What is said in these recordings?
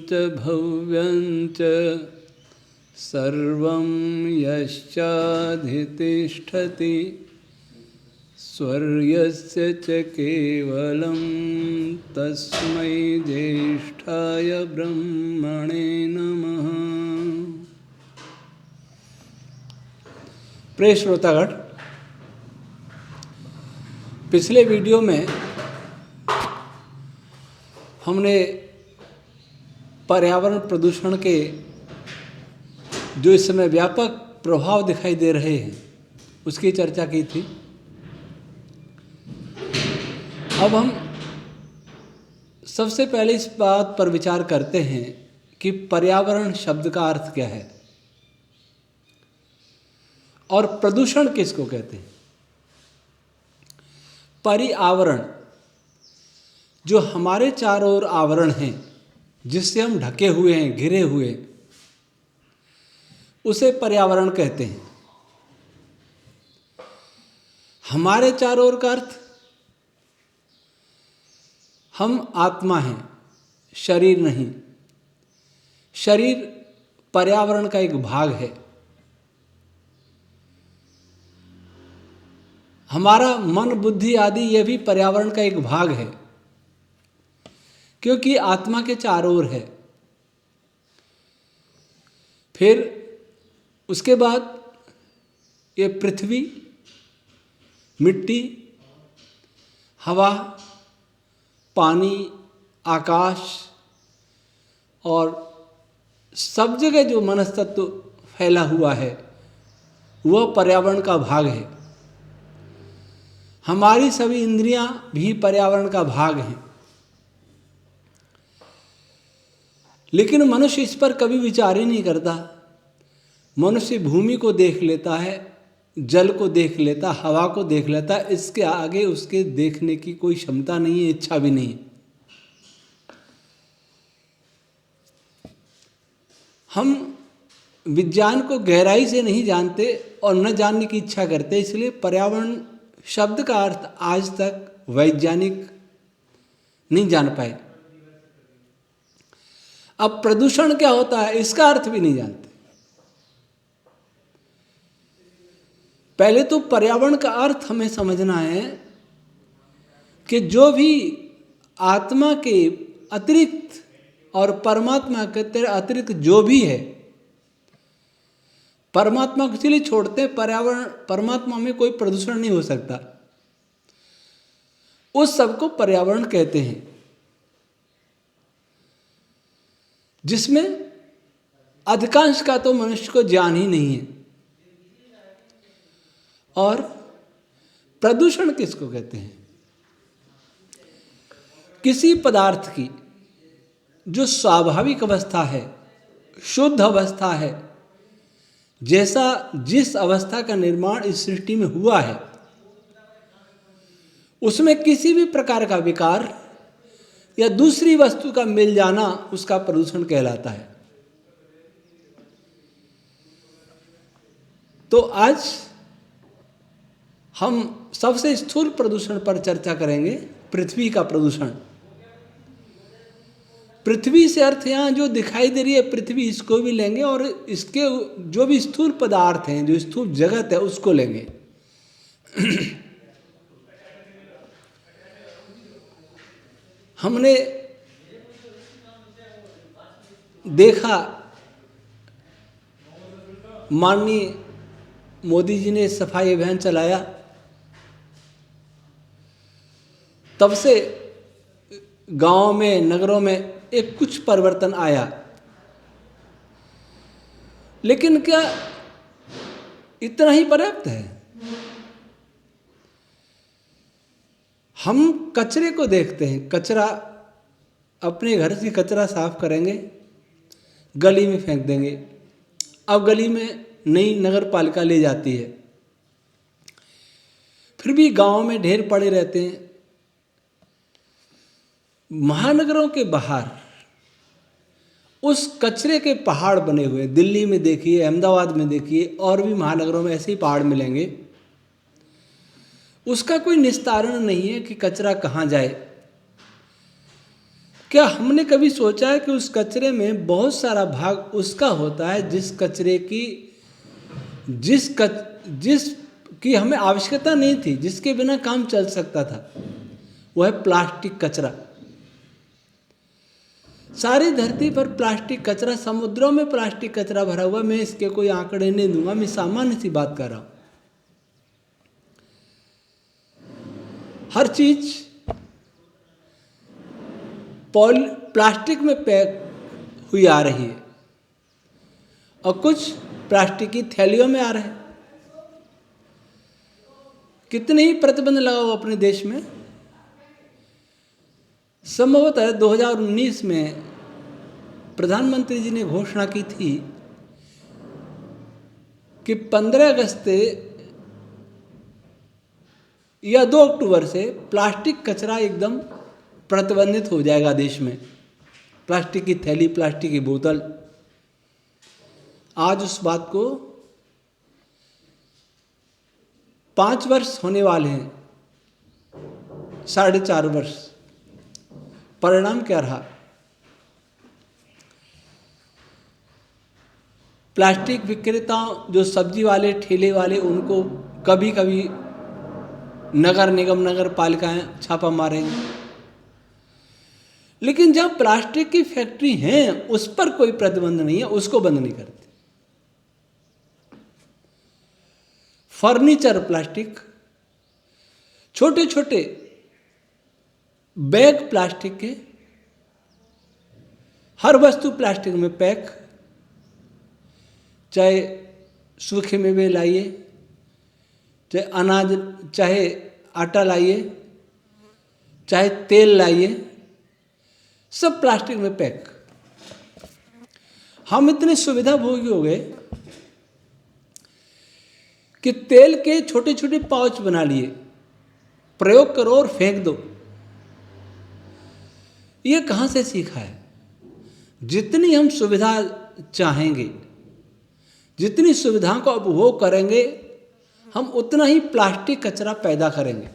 च भव्यं च सर्वं यश्चाधितिष्ठति स्वर्यस्य च केवलं तस्मै ज्येष्ठाय ब्रह्मणे नमः। प्रिय श्रोतागण, पिछले वीडियो में हमने पर्यावरण प्रदूषण के जो इस समय व्यापक प्रभाव दिखाई दे रहे हैं उसकी चर्चा की थी। अब हम सबसे पहले इस बात पर विचार करते हैं कि पर्यावरण शब्द का अर्थ क्या है और प्रदूषण किसको कहते हैं। पर्यावरण जो हमारे चारों ओर आवरण हैं, जिससे हम ढके हुए हैं, घिरे हुए, उसे पर्यावरण कहते हैं। हमारे चारों ओर का अर्थ, हम आत्मा हैं, शरीर नहीं। शरीर पर्यावरण का एक भाग है। हमारा मन, बुद्धि आदि ये भी पर्यावरण का एक भाग है, क्योंकि आत्मा के चारों ओर है। फिर उसके बाद ये पृथ्वी, मिट्टी, हवा, पानी, आकाश और सब जगह जो मनस्तत्व फैला हुआ है वह पर्यावरण का भाग है। हमारी सभी इंद्रियां भी पर्यावरण का भाग हैं। लेकिन मनुष्य इस पर कभी विचार ही नहीं करता। मनुष्य भूमि को देख लेता है, जल को देख लेता, हवा को देख लेता, इसके आगे उसके देखने की कोई क्षमता नहीं है, इच्छा भी नहीं। हम विज्ञान को गहराई से नहीं जानते और न जानने की इच्छा करते, इसलिए पर्यावरण शब्द का अर्थ आज तक वैज्ञानिक नहीं जान पाए। अब प्रदूषण क्या होता है इसका अर्थ भी नहीं जानते। पहले तो पर्यावरण का अर्थ हमें समझना है कि जो भी आत्मा के अतिरिक्त और परमात्मा के अतिरिक्त जो भी है, परमात्मा को इसलिए छोड़ते हैं, पर्यावरण, परमात्मा में कोई प्रदूषण नहीं हो सकता, उस सब को पर्यावरण कहते हैं, जिसमें अधिकांश का तो मनुष्य को ज्ञान ही नहीं है। और प्रदूषण किसको कहते हैं? किसी पदार्थ की जो स्वाभाविक अवस्था है, शुद्ध अवस्था है, जैसा जिस अवस्था का निर्माण इस सृष्टि में हुआ है, उसमें किसी भी प्रकार का विकार या दूसरी वस्तु का मिल जाना उसका प्रदूषण कहलाता है। तो आज हम सबसे स्थूल प्रदूषण पर चर्चा करेंगे, पृथ्वी का प्रदूषण। पृथ्वी से अर्थ यहाँ जो दिखाई दे रही है पृथ्वी, इसको भी लेंगे और इसके जो भी स्थूल पदार्थ हैं, जो स्थूल जगत है, उसको लेंगे। हमने देखा माननीय मोदी जी ने सफाई अभियान चलाया, तब से गांव में, नगरों में एक कुछ परिवर्तन आया। लेकिन क्या इतना ही पर्याप्त है? हम कचरे को देखते हैं, कचरा, अपने घर से कचरा साफ करेंगे, गली में फेंक देंगे। अब गली में नई नगर पालिका ले जाती है, फिर भी गांव में ढेर पड़े रहते हैं। महानगरों के बाहर उस कचरे के पहाड़ बने हुए, दिल्ली में देखिए, अहमदाबाद में देखिए, और भी महानगरों में ऐसे ही पहाड़ मिलेंगे। उसका कोई निस्तारण नहीं है कि कचरा कहाँ जाए, क्या हमने कभी सोचा है कि उस कचरे में बहुत सारा भाग उसका होता है जिस कचरे की जिसकी हमें आवश्यकता नहीं थी, जिसके बिना काम चल सकता था, वह है प्लास्टिक कचरा। सारी धरती पर प्लास्टिक कचरा, समुद्रों में प्लास्टिक कचरा भरा हुआ। मैं इसके कोई आंकड़े नहीं दूंगा, मैं सामान्य सी बात कर रहा हूं। हर चीज प्लास्टिक में पैक हुई आ रही है और कुछ प्लास्टिक की थैलियों में आ रहे हैं। कितने ही प्रतिबंध लगा हुआ अपने देश में। संभवतः 2019 में प्रधानमंत्री जी ने घोषणा की थी कि 15 अगस्त या 2 अक्टूबर से प्लास्टिक कचरा एकदम प्रतिबंधित हो जाएगा देश में। प्लास्टिक की थैली, प्लास्टिक की बोतल। आज उस बात को 5 वर्ष होने वाले हैं, 4.5 वर्ष। परिणाम क्या रहा? प्लास्टिक विक्रेताओं, जो सब्जी वाले, ठेले वाले, उनको कभी कभी नगर निगम, नगर पालिकाएं छापा मारेंगे, लेकिन जब प्लास्टिक की फैक्ट्री है उस पर कोई प्रतिबंध नहीं है, उसको बंद नहीं करते। फर्नीचर प्लास्टिक, छोटे छोटे बैग प्लास्टिक के, हर वस्तु प्लास्टिक में पैक। चाहे सूखे मेवे लाइए, चाहे अनाज, चाहे आटा लाइए, चाहे तेल लाइए, सब प्लास्टिक में पैक। हम इतने सुविधा भोगी हो गए कि तेल के छोटे छोटे पाउच बना लिए, प्रयोग करो और फेंक दो। ये कहाँ से सीखा है? जितनी हम सुविधा चाहेंगे, जितनी सुविधाओं का उपभोग करेंगे, हम उतना ही प्लास्टिक कचरा पैदा करेंगे।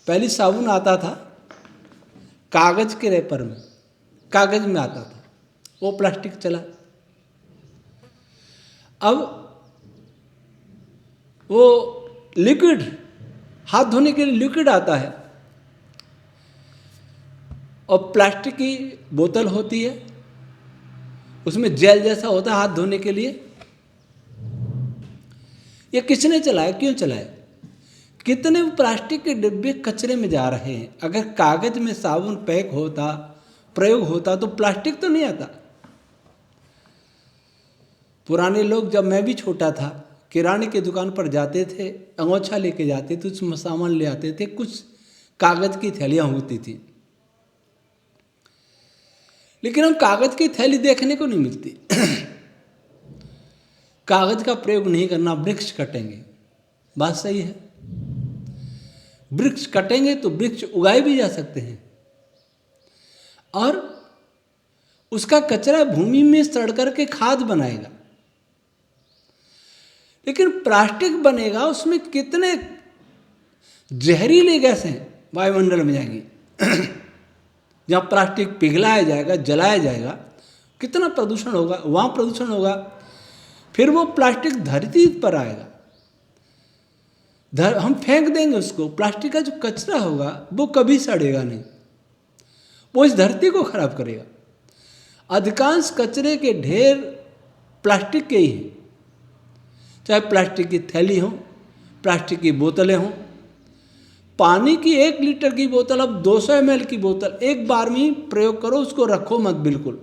पहले साबुन आता था कागज के रैपर में, कागज में आता था, वो प्लास्टिक चला। अब वो लिक्विड, हाथ धोने के लिए लिक्विड आता है और प्लास्टिक की बोतल होती है, उसमें जेल जैसा होता है हाथ धोने के लिए। ये किसने चलाया, क्यों चलाया? कितने प्लास्टिक के डिब्बे कचरे में जा रहे हैं। अगर कागज में साबुन पैक होता, प्रयोग होता, तो प्लास्टिक तो नहीं आता। पुराने लोग, जब मैं भी छोटा था, किराने की दुकान पर जाते थे, अंगोछा लेके जाते थे, उसमें सामान ले आते थे, कुछ कागज की थैलियां होती थी। लेकिन हम कागज की थैली देखने को नहीं मिलती। कागज का प्रयोग नहीं करना, वृक्ष कटेंगे। बात सही है, वृक्ष कटेंगे तो वृक्ष उगाए भी जा सकते हैं और उसका कचरा भूमि में सड़ करके खाद बनाएगा। लेकिन प्लास्टिक बनेगा, उसमें कितने जहरीले गैसें वायुमंडल में जाएंगी। जहाँ प्लास्टिक पिघलाया जाएगा, जलाया जाएगा, कितना प्रदूषण होगा, वहाँ प्रदूषण होगा। फिर वो प्लास्टिक धरती पर आएगा, हम फेंक देंगे उसको। प्लास्टिक का जो कचरा होगा वो कभी सड़ेगा नहीं, वो इस धरती को खराब करेगा। अधिकांश कचरे के ढेर प्लास्टिक के ही हैं, चाहे प्लास्टिक की थैली हो, प्लास्टिक की बोतलें हों। पानी की 1 लीटर की बोतल, अब 200 ml की बोतल एक बार में ही प्रयोग करो, उसको रखो मत बिल्कुल।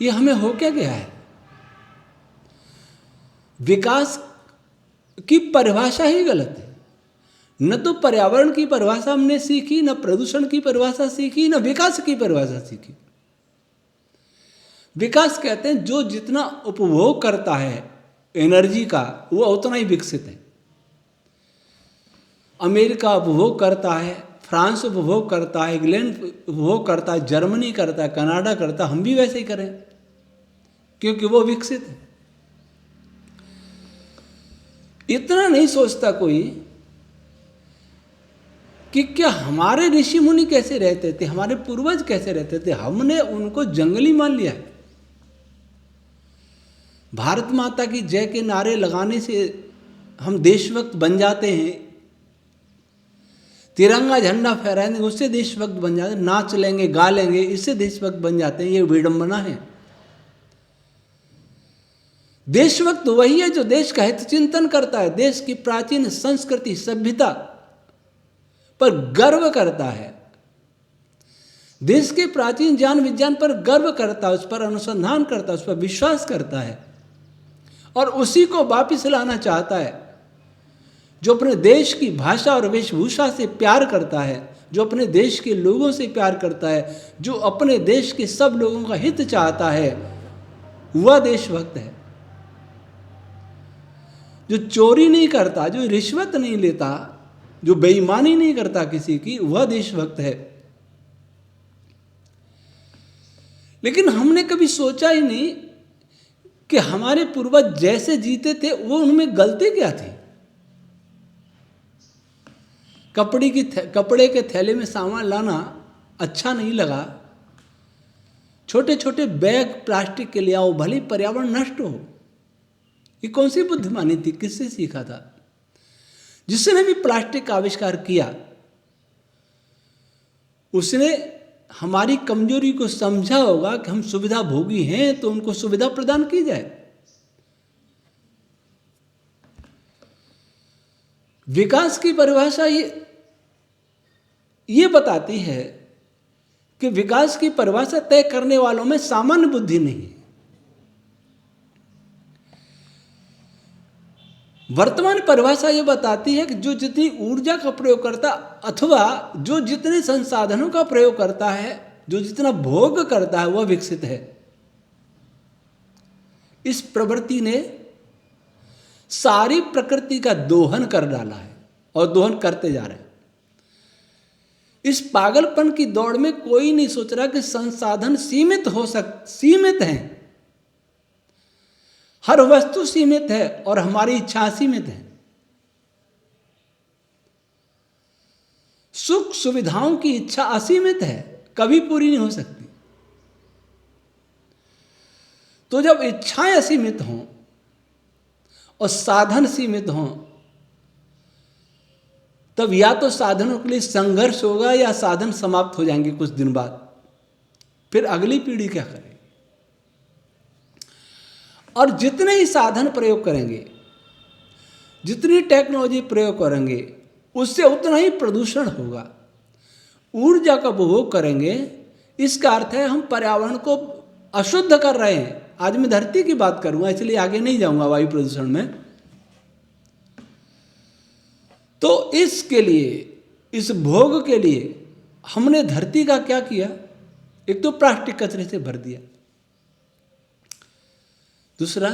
ये हमें हो क्या गया है? विकास की परिभाषा ही गलत है। न तो पर्यावरण की परिभाषा हमने सीखी, न प्रदूषण की परिभाषा सीखी, न विकास की परिभाषा सीखी। विकास कहते हैं जो जितना उपभोग करता है एनर्जी का, वो उतना ही विकसित है। अमेरिका उपभोग करता है, फ्रांस उपभोग करता है, इंग्लैंड उपभोग करता है, जर्मनी करता है, कनाडा करता है, हम भी वैसे ही करें क्योंकि वो विकसित है। इतना नहीं सोचता कोई कि क्या हमारे ऋषि मुनि कैसे रहते थे, हमारे पूर्वज कैसे रहते थे, हमने उनको जंगली मान लिया है। भारत माता की जय के नारे लगाने से हम देशभक्त बन जाते हैं, तिरंगा झंडा फहराएंगे उससे देशभक्त बन जाते हैं, नाच लेंगे गा लेंगे इससे देशभक्त बन जाते हैं, ये विडंबना है। देशभक्त वही है जो देश का हित चिंतन करता है, देश की प्राचीन संस्कृति सभ्यता पर गर्व करता है, देश के प्राचीन ज्ञान विज्ञान पर गर्व करता है, उस पर अनुसंधान करता है, उस पर विश्वास करता है और उसी को वापिस लाना चाहता है। जो अपने देश की भाषा और वेशभूषा से प्यार करता है, जो अपने देश के लोगों से प्यार करता है, जो अपने देश के सब लोगों का हित चाहता है, वह देशभक्त है। जो चोरी नहीं करता, जो रिश्वत नहीं लेता, जो बेईमानी नहीं करता किसी की, वह देशभक्त है। लेकिन हमने कभी सोचा ही नहीं कि हमारे पूर्वज जैसे जीते थे वो उनमें गलती क्या थी। कपड़े के थैले में सामान लाना अच्छा नहीं लगा, छोटे छोटे बैग प्लास्टिक के ले आओ, भले पर्यावरण नष्ट हो। ये कौन सी बुद्धिमानी थी, किससे सीखा था? जिसने भी प्लास्टिक का आविष्कार किया उसने हमारी कमजोरी को समझा होगा कि हम सुविधा भोगी हैं तो उनको सुविधा प्रदान की जाए। विकास की परिभाषा ये बताती है कि विकास की परिभाषा तय करने वालों में सामान्य बुद्धि नहीं है। वर्तमान परिभाषा ये बताती है कि जो जितनी ऊर्जा का प्रयोग करता अथवा जो जितने संसाधनों का प्रयोग करता है, जो जितना भोग करता है, वह विकसित है। इस प्रवृत्ति ने सारी प्रकृति का दोहन कर डाला है और दोहन करते जा रहे हैं। इस पागलपन की दौड़ में कोई नहीं सोच रहा कि संसाधन सीमित हैं। हर वस्तु सीमित है और हमारी इच्छा सीमित है। सुख सुविधाओं की इच्छा असीमित है, कभी पूरी नहीं हो सकती। तो जब इच्छाएं असीमित हों और साधन सीमित हों, तब या तो साधनों के लिए संघर्ष होगा या साधन समाप्त हो जाएंगे कुछ दिन बाद। फिर अगली पीढ़ी क्या करेगी? और जितने ही साधन प्रयोग करेंगे, जितनी टेक्नोलॉजी प्रयोग करेंगे, उससे उतना ही प्रदूषण होगा। ऊर्जा का उपभोग करेंगे, इसका अर्थ है हम पर्यावरण को अशुद्ध कर रहे हैं। आज मैं धरती की बात करूंगा, इसलिए आगे नहीं जाऊंगा वायु प्रदूषण में। तो इसके लिए, इस भोग के लिए हमने धरती का क्या किया? एक तो प्लास्टिक कचरे से भर दिया, दूसरा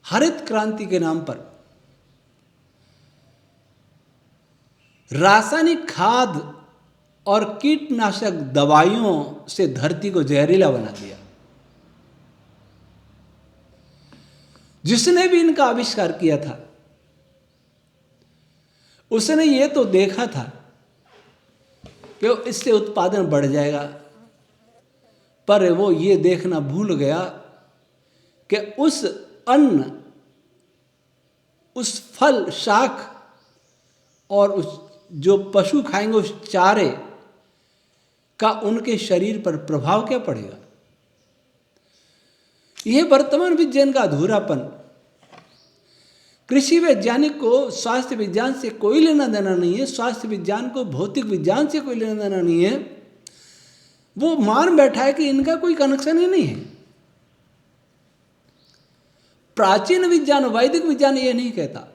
हरित क्रांति के नाम पर रासायनिक खाद और कीटनाशक दवाइयों से धरती को जहरीला बना दिया। जिसने भी इनका आविष्कार किया था उसने ये तो देखा था कि इससे उत्पादन बढ़ जाएगा, पर वो ये देखना भूल गया कि उस अन्न, उस फल शाक और उस जो पशु खाएंगे उस चारे का उनके शरीर पर प्रभाव क्या पड़ेगा। यह वर्तमान विज्ञान का अधूरापन। कृषि वैज्ञानिक को स्वास्थ्य विज्ञान से कोई लेना देना नहीं है, स्वास्थ्य विज्ञान को भौतिक विज्ञान से कोई लेना देना नहीं है। वो मान बैठा है कि इनका कोई कनेक्शन ही नहीं है। प्राचीन विज्ञान, वैदिक विज्ञान ये नहीं कहता।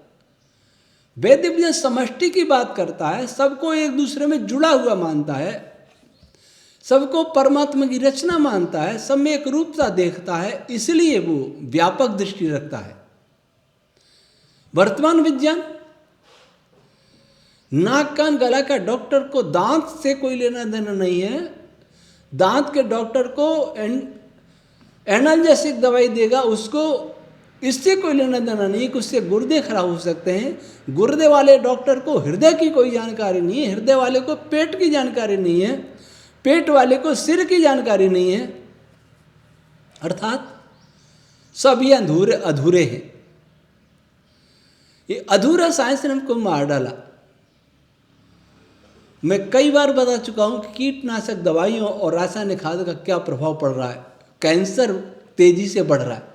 वैदिक विज्ञान समष्टि की बात करता है, सबको एक दूसरे में जुड़ा हुआ मानता है, सबको परमात्मा की रचना मानता है, सब में एक रूपता देखता है, इसलिए वो व्यापक दृष्टि रखता है। वर्तमान विज्ञान नाक कान गला का डॉक्टर को दांत से कोई लेना देना नहीं है। दांत के डॉक्टर को एनाल्जेसिक दवाई देगा, उसको इससे कोई लेना देना नहीं कि उससे गुर्दे खराब हो सकते हैं। गुर्दे वाले डॉक्टर को हृदय की कोई जानकारी नहीं है, हृदय वाले को पेट की जानकारी नहीं है, पेट वाले को सिर की जानकारी नहीं है। अर्थात सब ये अधूरे अधूरे हैं। ये अधूरा साइंस ने हमको मार डाला। मैं कई बार बता चुका हूं कि कीटनाशक दवाइयों और रासायनिक खाद का क्या प्रभाव पड़ रहा है। कैंसर तेजी से बढ़ रहा है।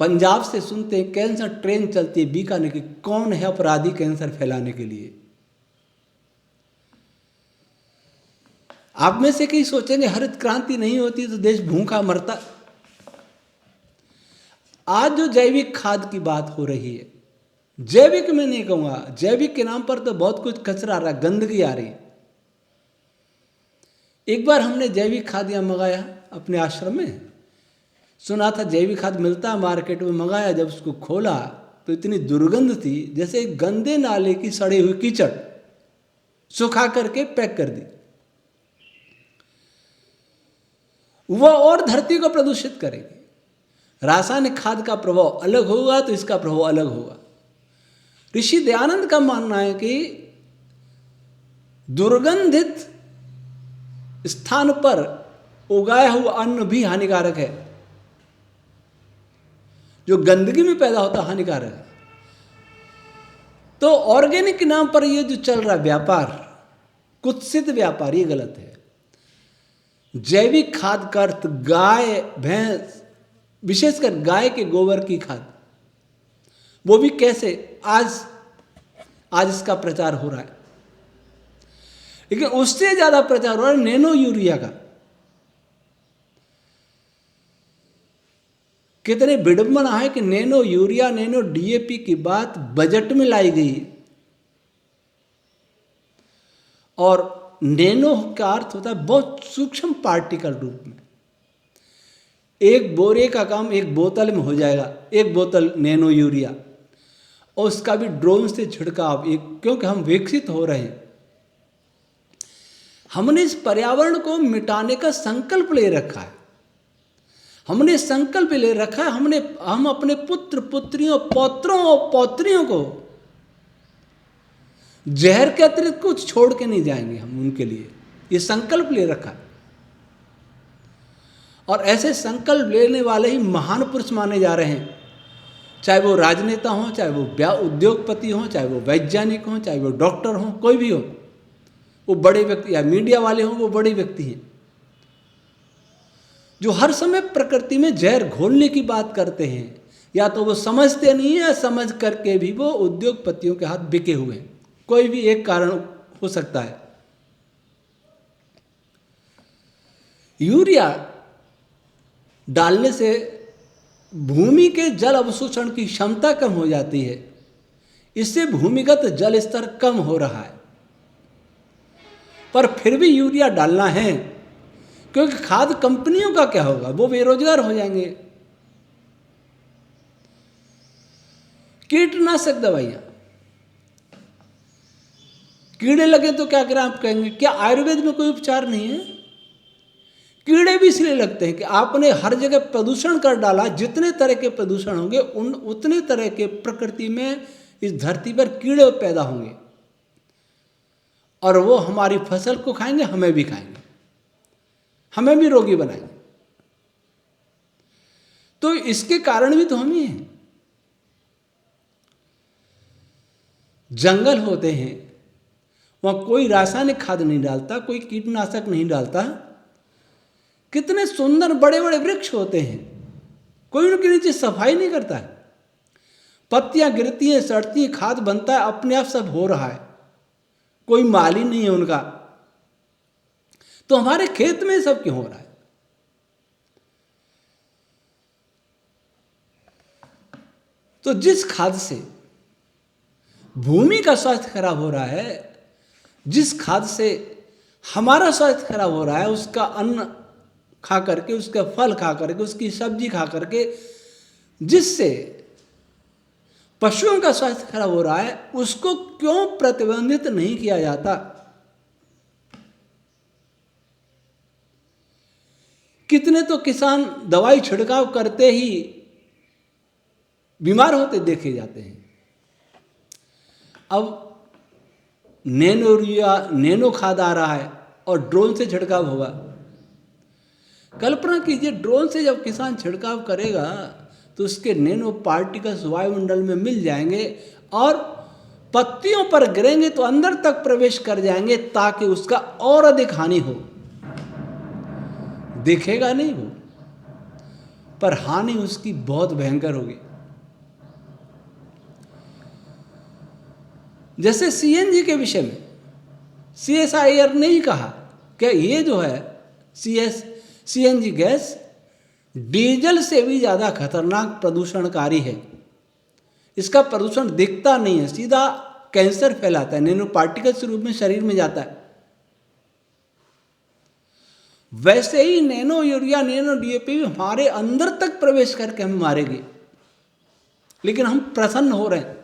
पंजाब से सुनते हैं कैंसर ट्रेन चलती है बीकानेर की। कौन है अपराधी कैंसर फैलाने के लिए? आप में से कई सोचेंगे हरित क्रांति नहीं होती तो देश भूखा मरता। आज जो जैविक खाद की बात हो रही है, जैविक मैं नहीं कहूंगा, जैविक के नाम पर तो बहुत कुछ कचरा आ रहा है, गंदगी आ रही है। एक बार हमने जैविक खाद यहाँ मंगाया अपने आश्रम में, सुना था जैविक खाद मिलता है मार्केट में, मंगाया। जब उसको खोला तो इतनी दुर्गंध थी जैसे गंदे नाले की सड़ी हुई कीचड़ सुखा करके पैक कर दी। वह और धरती को प्रदूषित करेगी। रासायनिक खाद का प्रभाव अलग होगा तो इसका प्रभाव अलग होगा। ऋषि दयानंद का मानना है कि दुर्गंधित स्थान पर उगाया हुआ अन्न भी हानिकारक है। जो गंदगी में पैदा होता है हानिकारक है। तो ऑर्गेनिक के नाम पर ये जो चल रहा व्यापार, कुत्सित व्यापार, ये गलत है। जैविक खाद का अर्थ गाय भैंस, विशेषकर गाय के गोबर की खाद, वो भी कैसे आज इसका प्रचार हो रहा है। लेकिन उससे ज्यादा प्रचार हो रहा है नैनो यूरिया का। कितने विडंबना है कि नैनो यूरिया, नैनो डीएपी की बात बजट में लाई गई। और नैनो का अर्थ होता है बहुत सूक्ष्म पार्टिकल रूप में। एक बोरे का काम एक बोतल में हो जाएगा, एक बोतल नैनो यूरिया, और उसका भी ड्रोन से छिड़काव। क्योंकि हम विकसित हो रहे हैं, हमने इस पर्यावरण को मिटाने का संकल्प ले रखा है। हमने संकल्प ले रखा है, हम अपने पुत्र पुत्रियों, पौत्रों और पौत्रियों को जहर के अतिरिक्त कुछ छोड़ के नहीं जाएंगे हम उनके लिए। ये संकल्प ले रखा है। और ऐसे संकल्प लेने वाले ही महान पुरुष माने जा रहे हैं। चाहे वो राजनेता हों, चाहे वो उद्योगपति हों, चाहे वो वैज्ञानिक हों, चाहे वो डॉक्टर हों, कोई भी हो, वो बड़े व्यक्ति, या मीडिया वाले हों, वो बड़े व्यक्ति हैं जो हर समय प्रकृति में जहर घोलने की बात करते हैं। या तो वो समझते नहीं है, समझ करके भी वो उद्योगपतियों के हाथ बिके हुए हैं। कोई भी एक कारण हो सकता है। यूरिया डालने से भूमि के जल अवशोषण की क्षमता कम हो जाती है। इससे भूमिगत जल स्तर कम हो रहा है। पर फिर भी यूरिया डालना है, क्योंकि खाद कंपनियों का क्या होगा, वो बेरोजगार हो जाएंगे। कीटनाशक दवाइयां, कीड़े लगे तो क्या करें आप कहेंगे, क्या आयुर्वेद में कोई उपचार नहीं है? कीड़े भी इसलिए लगते हैं कि आपने हर जगह प्रदूषण कर डाला। जितने तरह के प्रदूषण होंगे उतने तरह के प्रकृति में इस धरती पर कीड़े पैदा होंगे, और वो हमारी फसल को खाएंगे, हमें भी खाएंगे, हमें भी रोगी बनाएंगे। तो इसके कारण भी तो हम ही हैं। जंगल होते हैं, वहां कोई रासायनिक खाद नहीं डालता, कोई कीटनाशक नहीं डालता। कितने सुंदर बड़े बड़े वृक्ष होते हैं, कोई उनके नीचे सफाई नहीं करता है। पत्तियां गिरती हैं, सड़ती हैं, खाद बनता है, अपने आप सब हो रहा है, कोई माली नहीं है उनका। तो हमारे खेत में सब क्यों हो रहा है? तो जिस खाद से भूमि का स्वास्थ्य खराब हो रहा है, जिस खाद से हमारा स्वास्थ्य खराब हो रहा है, उसका अन्न खा करके, उसका फल खा करके, उसकी सब्जी खा करके जिससे पशुओं का स्वास्थ्य खराब हो रहा है, उसको क्यों प्रतिबंधित नहीं किया जाता? कितने तो किसान दवाई छिड़काव करते ही बीमार होते देखे जाते हैं। अब नैनो यूरिया, नैनो खाद आ रहा है और ड्रोन से छिड़काव होगा। कल्पना कीजिए, ड्रोन से जब किसान छिड़काव करेगा तो उसके नैनो पार्टिकल्स वायुमंडल में मिल जाएंगे और पत्तियों पर गिरेंगे तो अंदर तक प्रवेश कर जाएंगे ताकि उसका और अधिक हानि हो। दिखेगा नहीं वो, पर हानि उसकी बहुत भयंकर होगी। जैसे सीएनजी के विषय में CSIR ने ही कहा कि ये जो है सीएनजी गैस डीजल से भी ज़्यादा खतरनाक प्रदूषणकारी है। इसका प्रदूषण दिखता नहीं है, सीधा कैंसर फैलाता है, नैनो पार्टिकल्स के रूप में शरीर में जाता है। वैसे ही नैनो यूरिया, नैनो DAP हमारे अंदर तक प्रवेश करके हमें मारेगी, लेकिन हम प्रसन्न हो रहे हैं।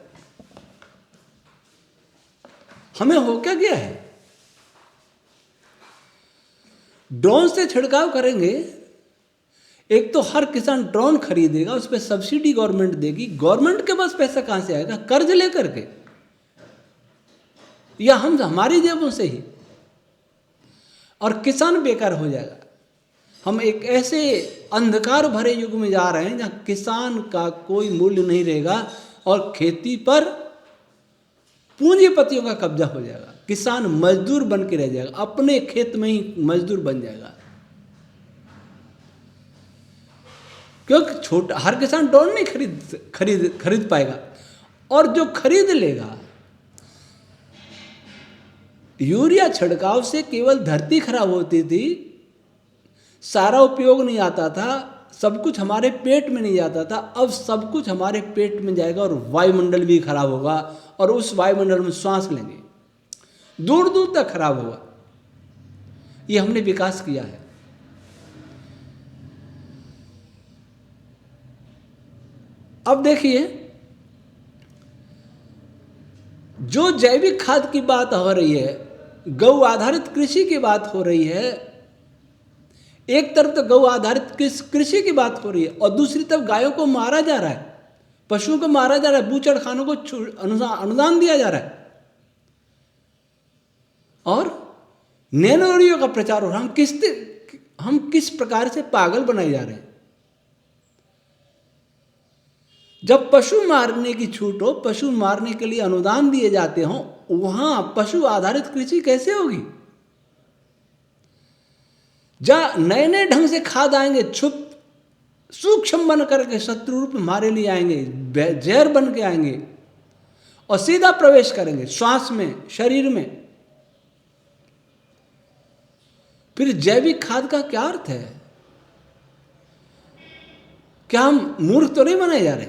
हमें हो क्या गया है? ड्रोन से छिड़काव करेंगे, एक तो हर किसान ड्रोन खरीदेगा, उस पर सब्सिडी गवर्नमेंट देगी। गवर्नमेंट के पास पैसा कहां से आएगा? कर्ज लेकर के, या हम हमारी जेबों से ही, और किसान बेकार हो जाएगा। हम एक ऐसे अंधकार भरे युग में जा रहे हैं जहां किसान का कोई मूल्य नहीं रहेगा और खेती पर पूंजीपतियों का कब्जा हो जाएगा। किसान मजदूर बन के रह जाएगा, अपने खेत में ही मजदूर बन जाएगा। क्योंकि छोटा हर किसान ड्रोन नहीं खरीद पाएगा, और जो खरीद लेगा, यूरिया छिड़काव से केवल धरती खराब होती थी, सारा उपयोग नहीं आता था, सब कुछ हमारे पेट में नहीं जाता था। अब सब कुछ हमारे पेट में जाएगा और वायुमंडल भी खराब होगा, और उस वायुमंडल में सांस लेंगे, दूर दूर तक खराब होगा। ये हमने विकास किया है। अब देखिए, जो जैविक खाद की बात हो रही है, गौ आधारित कृषि की बात हो रही है, एक तरफ तो गौ आधारित कृषि की बात हो रही है और दूसरी तरफ गायों को मारा जा रहा है, पशुओं को मारा जा रहा है, बूचड़खानों को अनुदान दिया जा रहा है, और नैनो यूरिया का प्रचार हो रहा है। हम किस प्रकार से पागल बनाए जा रहे हैं। जब पशु मारने की छूट हो, पशु मारने के लिए अनुदान दिए जाते हों, वहां पशु आधारित कृषि कैसे होगी? जहां नए नए ढंग से खाद आएंगे, सूक्ष्म बन करके शत्रु रूप में हमारे लिए आएंगे, जहर बन के आएंगे और सीधा प्रवेश करेंगे श्वास में, शरीर में। फिर जैविक खाद का क्या अर्थ है? क्या हम मूर्ख तो नहीं बनाए जा रहे?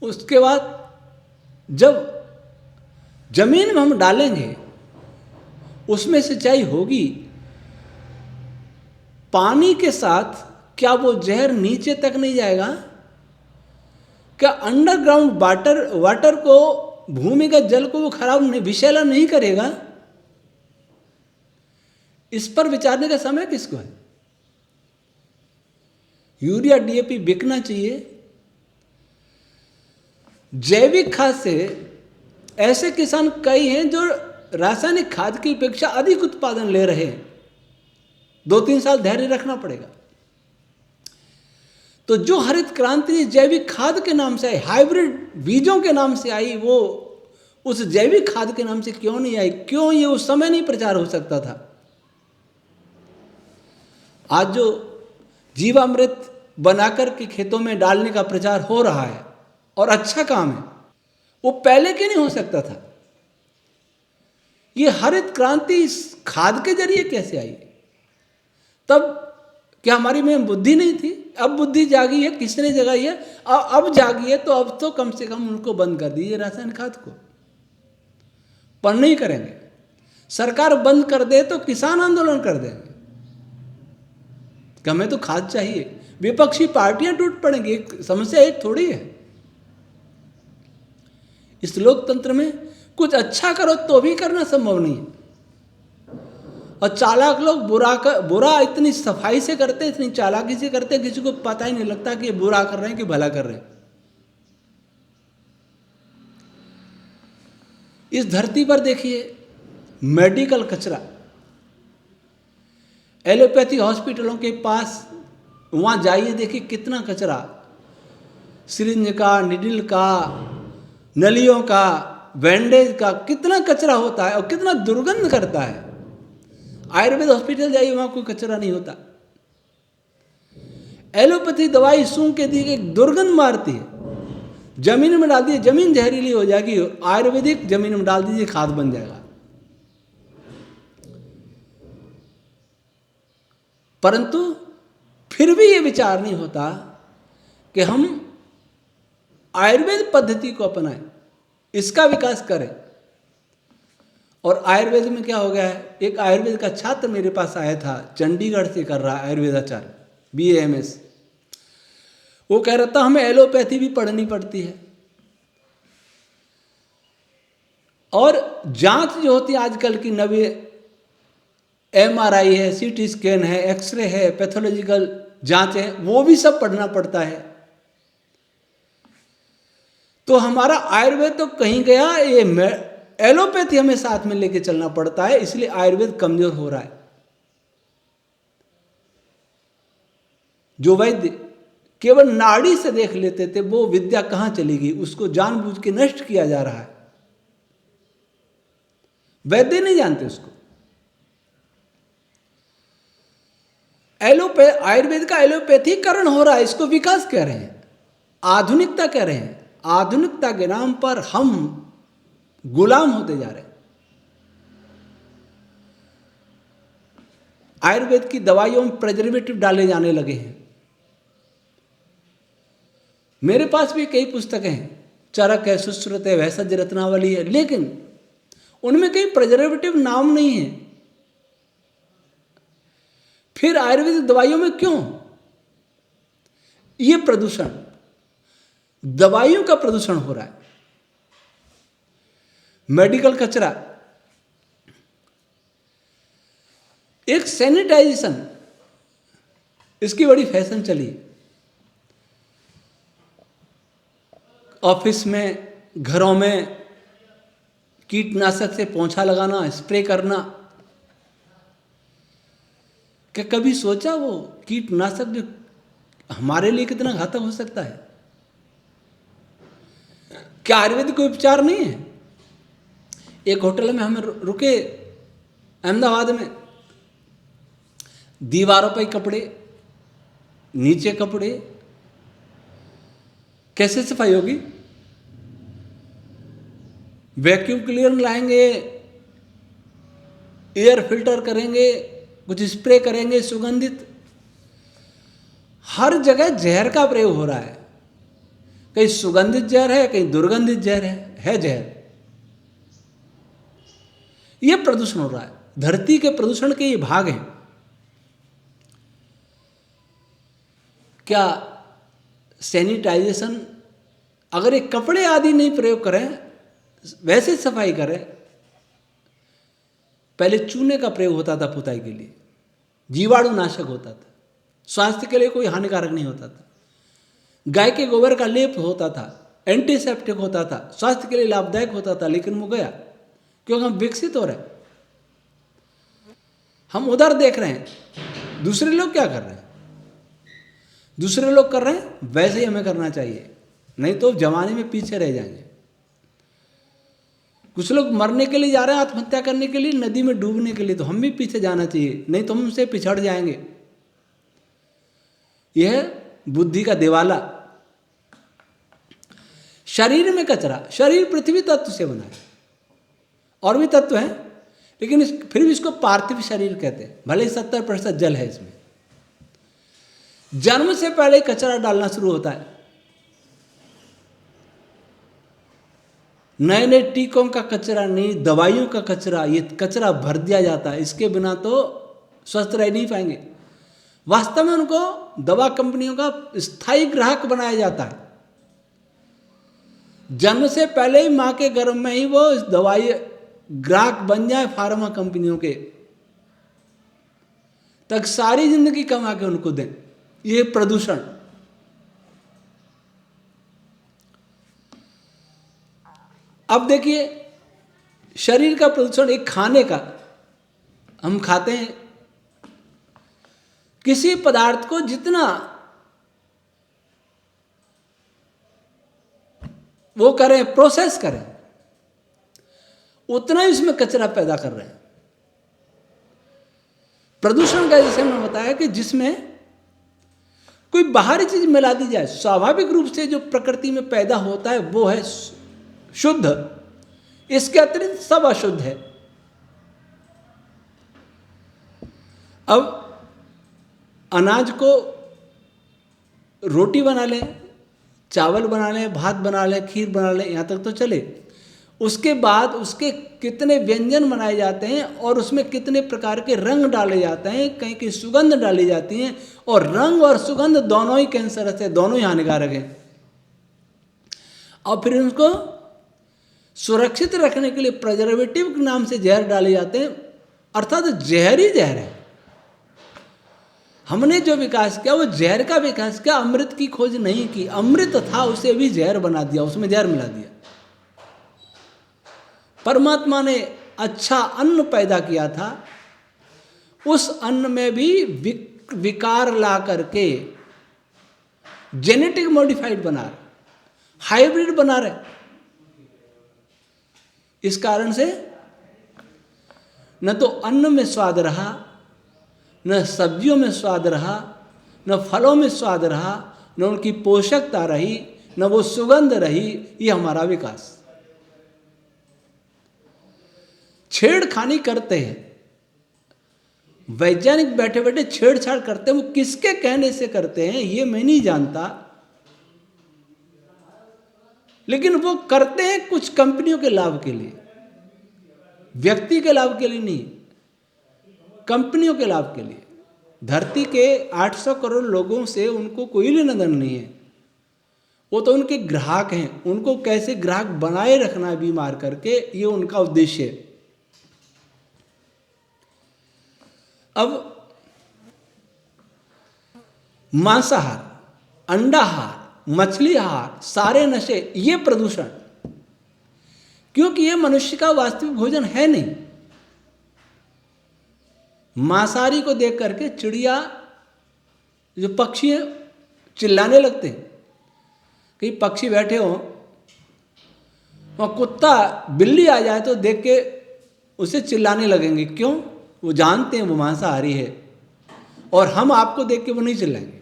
उसके बाद जब जमीन में हम डालेंगे, उसमें सिंचाई होगी, पानी के साथ क्या वो जहर नीचे तक नहीं जाएगा? क्या अंडरग्राउंड वाटर को, भूमिगत जल को वो खराब नहीं, विषैला नहीं करेगा? इस पर विचारने का समय किसको है? यूरिया DAP बिकना चाहिए। जैविक खाद से ऐसे किसान कई हैं जो रासायनिक खाद की अपेक्षा अधिक उत्पादन ले रहे हैं। 2-3 साल धैर्य रखना पड़ेगा। तो जो हरित क्रांति जैविक खाद के नाम से आई, हाइब्रिड बीजों के नाम से आई, वो उस जैविक खाद के नाम से क्यों नहीं आई? क्यों ये उस समय नहीं प्रचार हो सकता था? आज जो जीवामृत बनाकर के खेतों में डालने का प्रचार हो रहा है और अच्छा काम है, वो पहले क्यों नहीं हो सकता था? ये हरित क्रांति खाद के जरिए कैसे आई? तब क्या हमारी में बुद्धि नहीं थी? अब बुद्धि जागी है, किसने जगाई है? अब जागी है तो अब तो कम से कम उनको बंद कर दीजिए रासायनिक खाद को। पर नहीं करेंगे। सरकार बंद कर दे तो किसान आंदोलन कर देंगे कि हमें तो खाद चाहिए। विपक्षी पार्टियां टूट पड़ेंगी। एक समस्या एक थोड़ी है। इस लोकतंत्र में कुछ अच्छा करो तो भी करना संभव नहीं है। और चालाक लोग बुरा इतनी सफाई से करते हैं, इतनी चालाकी से करते हैं, किसी को पता ही नहीं लगता कि ये बुरा कर रहे हैं कि भला कर रहे हैं। इस धरती पर देखिए मेडिकल कचरा, एलोपैथी हॉस्पिटलों के पास वहाँ जाइए, देखिए कितना कचरा, सिरिंज का, निडिल का, नलियों का, बैंडेज का, कितना कचरा होता है और कितना दुर्गंध करता है। आयुर्वेद हॉस्पिटल जाइए, वहाँ कोई कचरा नहीं होता। एलोपैथी दवाई सूंघ के दी एक दुर्गंध मारती है, जमीन में डाल दीजिए जमीन जहरीली हो जाएगी, आयुर्वेदिक जमीन में डाल दीजिए खाद बन जाएगा। परंतु फिर भी ये विचार नहीं होता कि हम आयुर्वेद पद्धति को अपनाएं, इसका विकास करें। और आयुर्वेद में क्या हो गया है, एक आयुर्वेद का छात्र मेरे पास आया था, चंडीगढ़ से कर रहा है आयुर्वेदाचार्य, BAMS। वो कह रहा था हमें एलोपैथी भी पढ़नी पड़ती है, और जांच जो होती है आजकल की नवी MRI है, CT स्कैन है, एक्सरे है, पैथोलॉजिकल जांच है, वो भी सब पढ़ना पड़ता है। तो हमारा आयुर्वेद तो कहीं गया, ये एलोपैथी हमें साथ में लेके चलना पड़ता है, इसलिए आयुर्वेद कमजोर हो रहा है। जो वैद्य केवल नाड़ी से देख लेते थे, वो विद्या कहां चली गई, उसको जानबूझ के नष्ट किया जा रहा है। वैद्य नहीं जानते उसको। आयुर्वेद का एलोपैथीकरण हो रहा है, इसको विकास कह रहे हैं, आधुनिकता कह रहे हैं। आधुनिकता के नाम पर हम गुलाम होते जा रहे हैं। आयुर्वेद की दवाइयों में प्रिजर्वेटिव डाले जाने लगे हैं। मेरे पास भी कई पुस्तकें हैं, चरक है, सुश्रुत है, वैसज रत्नावली है, लेकिन उनमें कई प्रिजर्वेटिव नाम नहीं है। फिर आयुर्वेदिक दवाइयों में क्यों ये प्रदूषण, दवाइयों का प्रदूषण हो रहा है, मेडिकल कचरा, एक सैनिटाइजेशन, इसकी बड़ी फैशन चली। ऑफिस में, घरों में कीटनाशक से पोंछा लगाना, स्प्रे करना। क्या कभी सोचा वो कीटनाशक जो हमारे लिए कितना घातक हो सकता है? क्या आयुर्वेदिक कोई उपचार नहीं है? एक होटल में हम रुके अहमदाबाद में, दीवारों पर कपड़े, नीचे कपड़े, कैसे सफाई होगी? वैक्यूम क्लीनर लाएंगे, एयर फिल्टर करेंगे, कुछ स्प्रे करेंगे सुगंधित। हर जगह जहर का प्रयोग हो रहा है, कहीं सुगंधित जहर है, कहीं दुर्गंधित जहर है जहर। यह प्रदूषण हो रहा है, धरती के प्रदूषण के ये भाग हैं। क्या सैनिटाइजेशन, अगर एक कपड़े आदि नहीं प्रयोग करें, वैसे सफाई करें। पहले चूने का प्रयोग होता था पुताई के लिए, जीवाणु नाशक होता था, स्वास्थ्य के लिए कोई हानिकारक नहीं होता था। गाय के गोबर का लेप होता था, एंटीसेप्टिक होता था, स्वास्थ्य के लिए लाभदायक होता था, लेकिन वो गया क्योंकि हम विकसित हो रहे हैं। हम उधर देख रहे हैं दूसरे लोग क्या कर रहे हैं, दूसरे लोग कर रहे हैं वैसे ही हमें करना चाहिए, नहीं तो जमाने में पीछे रह जाएंगे। कुछ लोग मरने के लिए जा रहे हैं, आत्महत्या करने के लिए, नदी में डूबने के लिए, तो हम भी पीछे जाना चाहिए, नहीं तो हम उनसे पिछड़ जाएंगे। यह बुद्धि का दिवाला। शरीर में कचरा, शरीर पृथ्वी तत्व से बना है, और भी तत्व हैं, लेकिन फिर भी इसको पार्थिव शरीर कहते हैं। भले ही 70% जल है इसमें। जन्म से पहले कचरा डालना शुरू होता है। नए नए टीकों का कचरा नहीं, दवाइयों का कचरा, ये कचरा भर दिया जाता है। इसके बिना तो स्वस्थ रह नहीं पाएंगे। वास्तव में उनको दवा कंपनियों का स्थायी ग्राहक बनाया जाता है। जन्म से पहले ही मां के गर्भ में ही वो दवाई ग्राहक बन जाए फार्मा कंपनियों के। तक सारी जिंदगी कमा के उनको दें। ये प्रदूषण। अब देखिए, शरीर का प्रदूषण एक खाने का, हम खाते हैं किसी पदार्थ को जितना वो करें, प्रोसेस करें, उतना ही उसमें कचरा पैदा कर रहे हैं। प्रदूषण का जैसे हमने बताया कि जिसमें कोई बाहरी चीज मिला दी जाए, स्वाभाविक रूप से जो प्रकृति में पैदा होता है वो है शुद्ध, इसके अतिरिक्त सब अशुद्ध है। अब अनाज को रोटी बना लें, चावल बना लें, भात बना लें, खीर बना लें, यहाँ तक तो चले। उसके बाद उसके कितने व्यंजन बनाए जाते हैं और उसमें कितने प्रकार के रंग डाले जाते हैं, कहीं की सुगंध डाली जाती हैं, और रंग और सुगंध दोनों ही कैंसरस है, दोनों ही हानिकारक हैं। और फिर उनको सुरक्षित रखने के लिए प्रिजर्वेटिव के नाम से जहर डाले जाते हैं, अर्थात जहर ही जहर है। हमने जो विकास किया वो जहर का विकास किया, अमृत की खोज नहीं की। अमृत था, उसे भी जहर बना दिया, उसमें जहर मिला दिया। परमात्मा ने अच्छा अन्न पैदा किया था, उस अन्न में भी विकार ला करके जेनेटिक मॉडिफाइड बना रहे, हाइब्रिड बना रहे। इस कारण से न तो अन्न में स्वाद रहा, न सब्जियों में स्वाद रहा, न फलों में स्वाद रहा, न उनकी पोषकता रही, न वो सुगंध रही। ये हमारा विकास। छेड़खानी करते हैं वैज्ञानिक, बैठे बैठे छेड़छाड़ करते हैं। वो किसके कहने से करते हैं ये मैं नहीं जानता, लेकिन वो करते हैं कुछ कंपनियों के लाभ के लिए, व्यक्ति के लाभ के लिए नहीं, कंपनियों के लाभ के लिए। धरती के 800 करोड़ लोगों से उनको कोई लेना देना नहीं है, वो तो उनके ग्राहक हैं। उनको कैसे ग्राहक बनाए रखना है बीमार करके, ये उनका उद्देश्य है। अब मांसाहार, अंडाहार, मछली आहार, सारे नशे, ये प्रदूषण, क्योंकि ये मनुष्य का वास्तविक भोजन है नहीं। मांसाहारी को देख करके चिड़िया, जो पक्षी हैं, चिल्लाने लगते हैं। कई पक्षी बैठे हों और कुत्ता बिल्ली आ जाए तो देख के उसे चिल्लाने लगेंगे। क्यों? वो जानते हैं वो मांसाहारी है, और हम आपको देख के वो नहीं चिल्लाएंगे,